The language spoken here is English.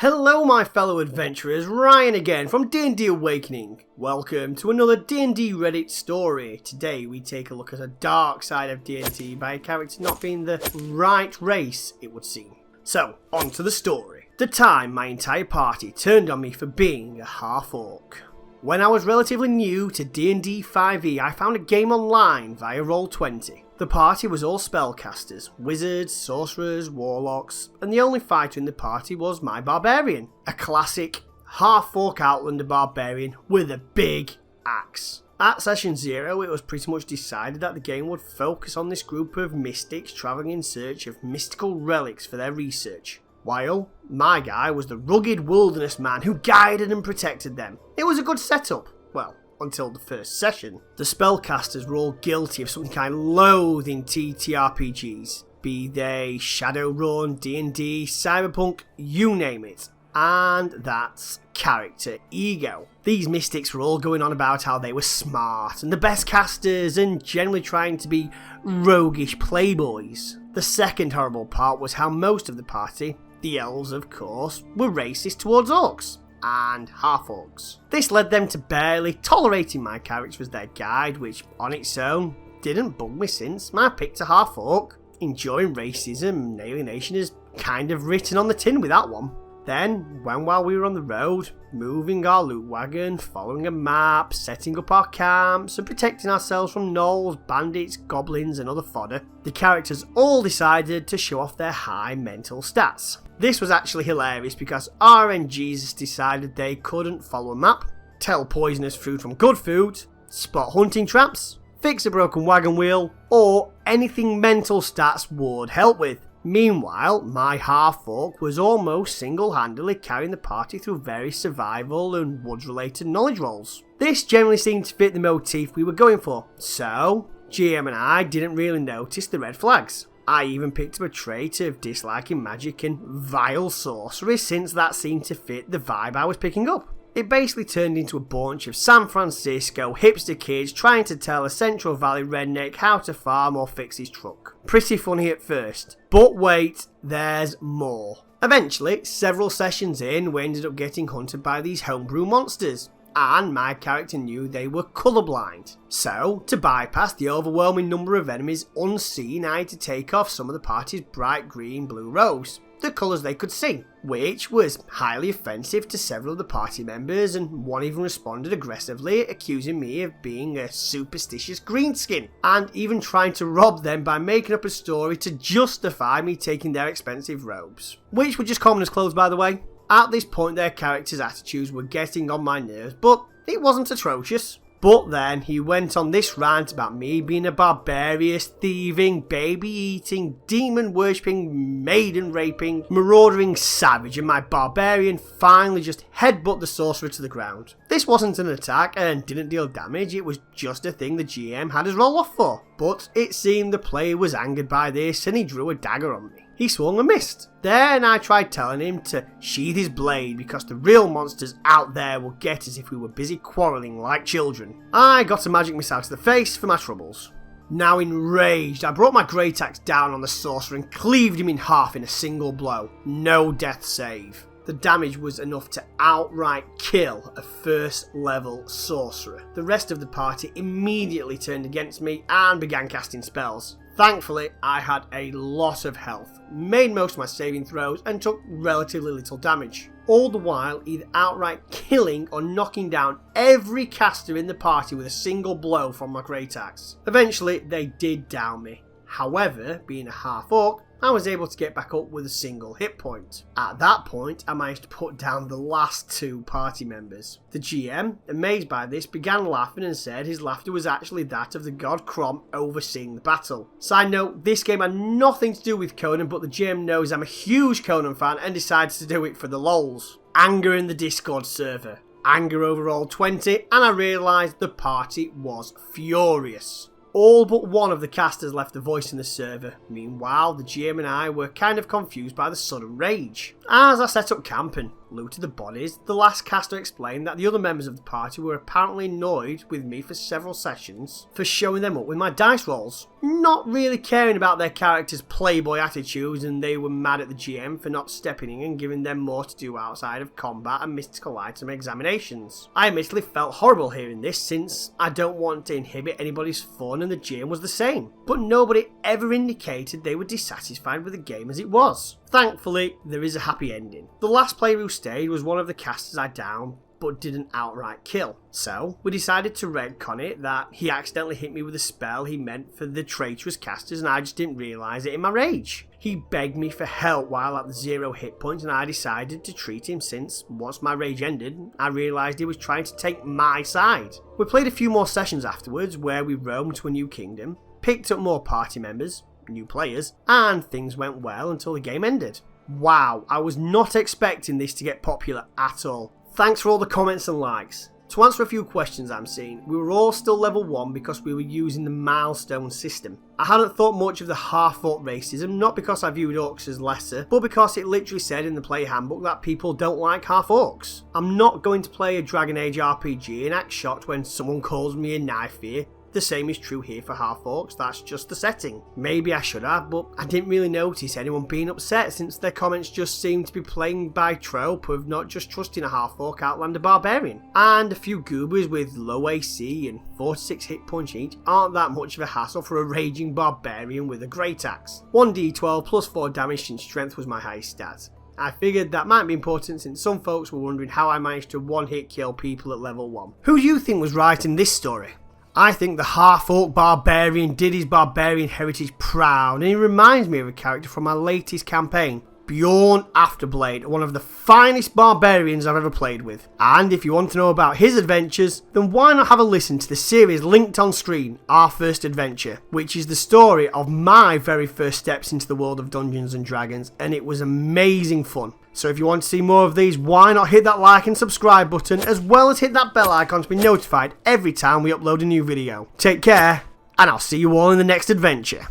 Hello my fellow adventurers, Ryan again from D&D Awakening. Welcome to another D&D Reddit Story. Today we take a look at a dark side of D&D by a character not being the right race, it would seem. So, on to the story. The time my entire party turned on me for being a half-orc. When I was relatively new to D&D 5e, I found a game online via Roll20. The party was all spellcasters, wizards, sorcerers, warlocks, and the only fighter in the party was my barbarian. A classic half-orc outlander barbarian with a big axe. At session 0, it was pretty much decided that the game would focus on this group of mystics travelling in search of mystical relics for their research, while my guy was the rugged wilderness man who guided and protected them. It was a good setup. Well, until the first session. The spellcasters were all guilty of something I loathe in TTRPGs, be they Shadowrun, D&D, Cyberpunk, you name it. And that's character ego. These mystics were all going on about how they were smart and the best casters and generally trying to be roguish playboys. The second horrible part was how most of the party, the elves of course, were racist towards orcs and half-orcs. This led them to barely tolerating my character as their guide, which on its own didn't bug me since I picked a half-orc. Enjoying racism and alienation is kind of written on the tin with that one. Then, while we were on the road, moving our loot wagon, following a map, setting up our camps and protecting ourselves from gnolls, bandits, goblins and other fodder, the characters all decided to show off their high mental stats. This was actually hilarious because RNGs decided they couldn't follow a map, tell poisonous food from good food, spot hunting traps, fix a broken wagon wheel, or anything mental stats would help with. Meanwhile, my half-orc was almost single-handedly carrying the party through various survival and woods-related knowledge rolls. This generally seemed to fit the motif we were going for, so GM and I didn't really notice the red flags. I even picked up a trait of disliking magic and vile sorcery since that seemed to fit the vibe I was picking up. It basically turned into a bunch of San Francisco hipster kids trying to tell a Central Valley redneck how to farm or fix his truck. Pretty funny at first, but wait, there's more. Eventually, several sessions in, we ended up getting hunted by these homebrew monsters, and my character knew they were colourblind. So, to bypass the overwhelming number of enemies unseen, I had to take off some of the party's bright green-blue robes, the colours they could see, which was highly offensive to several of the party members, and one even responded aggressively, accusing me of being a superstitious greenskin, and even trying to rob them by making up a story to justify me taking their expensive robes, which were just commoners' clothes by the way. At this point their characters' attitudes were getting on my nerves, but it wasn't atrocious. But then he went on this rant about me being a barbarous, thieving, baby-eating, demon-worshipping, maiden-raping, maraudering savage, and my barbarian finally just headbutt the sorcerer to the ground. This wasn't an attack and didn't deal damage, it was just a thing the GM had us roll off for. But it seemed the player was angered by this and he drew a dagger on me. He swung and missed. Then I tried telling him to sheathe his blade because the real monsters out there will get us if we were busy quarrelling like children. I got a magic missile to the face for my troubles. Now enraged, I brought my great axe down on the sorcerer and cleaved him in half in a single blow. No death save. The damage was enough to outright kill a first level sorcerer. The rest of the party immediately turned against me and began casting spells. Thankfully, I had a lot of health, made most of my saving throws and took relatively little damage. All the while either outright killing or knocking down every caster in the party with a single blow from my great axe. Eventually, they did down me. However, being a half-orc, I was able to get back up with a single hit point. At that point, I managed to put down the last two party members. The GM, amazed by this, began laughing and said his laughter was actually that of the god Crom overseeing the battle. Side note, this game had nothing to do with Conan, but the GM knows I'm a huge Conan fan and decides to do it for the lols. Anger in the Discord server. Anger over Roll20, and I realised the party was furious. All but one of the casters left a voice in the server. Meanwhile, the GM and I were kind of confused by the sudden rage. As I set up camp and looted the bodies, the last caster explained that the other members of the party were apparently annoyed with me for several sessions for showing them up with my dice rolls. not really caring about their characters' playboy attitudes, and they were mad at the GM for not stepping in and giving them more to do outside of combat and mystical item examinations. I admittedly felt horrible hearing this, since I don't want to inhibit anybody's fun, and the GM was the same, but nobody ever indicated they were dissatisfied with the game as it was. Thankfully, there is a happy ending. The last player who stayed was one of the casters I downed, but didn't outright kill. So, we decided to retcon it that he accidentally hit me with a spell he meant for the traitorous casters, and I just didn't realise it in my rage. He begged me for help while at 0 hit points, and I decided to treat him, since once my rage ended, I realised he was trying to take my side. We played a few more sessions afterwards where we roamed to a new kingdom, picked up more party members, new players, and things went well until the game ended. Wow, I was not expecting this to get popular at all. Thanks for all the comments and likes. To answer a few questions I'm seeing, we were all still level 1 because we were using the milestone system. I hadn't thought much of the Half-Orc racism, not because I viewed orcs as lesser, but because it literally said in the player handbook that people don't like half-orcs. I'm not going to play a Dragon Age RPG and act shocked when someone calls me a knife ear. The same is true here for half-orcs, that's just the setting. Maybe I should have, but I didn't really notice anyone being upset, since their comments just seemed to be playing by trope of not just trusting a half-orc outlander barbarian. And a few goobers with low AC and 4 to 6 hit points each aren't that much of a hassle for a raging barbarian with a great axe. 1d12 plus 4 damage and strength was my highest stat. I figured that might be important, since some folks were wondering how I managed to one-hit kill people at level 1. Who do you think was right in this story? I think the half-orc barbarian did his barbarian heritage proud, and he reminds me of a character from my latest campaign, Bjorn Afterblade, one of the finest barbarians I've ever played with. And if you want to know about his adventures, then why not have a listen to the series linked on screen, Our First Adventure, which is the story of my very first steps into the world of Dungeons and Dragons, and it was amazing fun. So if you want to see more of these, why not hit that like and subscribe button, as well as hit that bell icon to be notified every time we upload a new video. Take care, and I'll see you all in the next adventure.